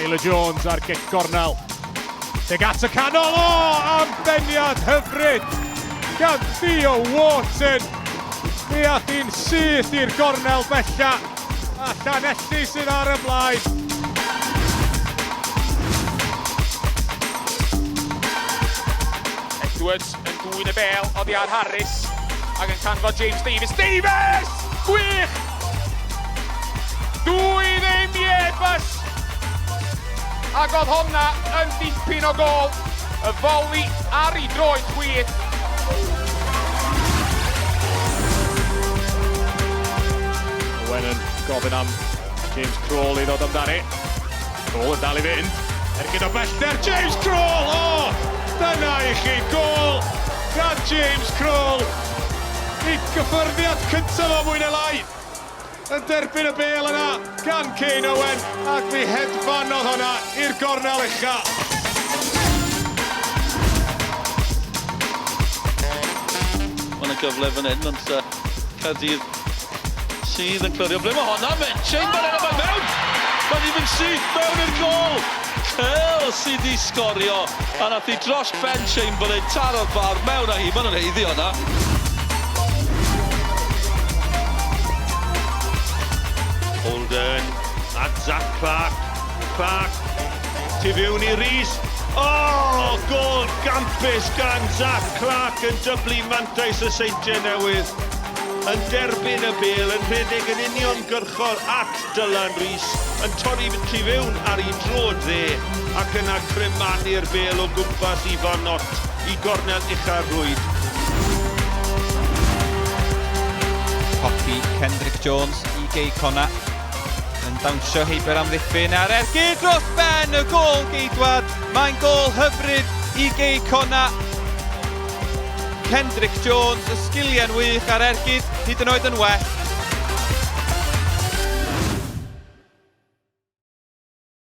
Kendrick-Jones ar gic gornel. Tuag at y canol, ambeniad hyfryd gan Theo Wharton. Mi ath hi'n syth i'r gornel bella, a Llanelli sydd ar y blaen. Edwards yn dwyn y bel oddi ar Harris ac yn canfod James Davies. Davies! Gwych! Dwy ddim i Airbus! Ac oedd honna yn dipyn o gol. Y foli ar ei droed chwith. Owen yn gofyn am James Crole i ddod amdani. Crole yn dal i fynd. Ergyd o bellter, James Crole! Dyna i chi gol gan James Crole. I gyffyrddiad cyntaf o mwy neu lai. Yn derbyn y bel yna gan Kane Owen ac mi hedfanodd honna i'r gornel ucha. Mae'n gyfle fan hyn, ond Caerdydd sydd yn clirio. Ble mae honna? Chamberlain yma mewn! Mae'n even syth mewn i'r gol! Kearle sydd i sgorio, a nath i dros ben Chamberlain, taro'r bar mewn â hi, maen nhw'n heiddi honna. Holden at Zack Clarke tu fewn i Rhys. Gol gampus gan Zack Clarke yn dyblu mantais y Seintiau Newydd. Yn derbyn y bel, yn rhedeg yn uniongyrchol at Dylan Rhys. Yn torri tu fewn ar ei drod dde ac yna cremannu'r bel o gwmpas i fan not i gornel uchaf rwyd. Copi Kendrick-Jones i Connah yn dawnsio heiber amddiffyn ar ergyd dros ben y gol geidwad. Mae'n gol hyfryd i Connah. Kendrick-Jones, y sgiliau'n wych ar ergyd, hyd yn oed yn well.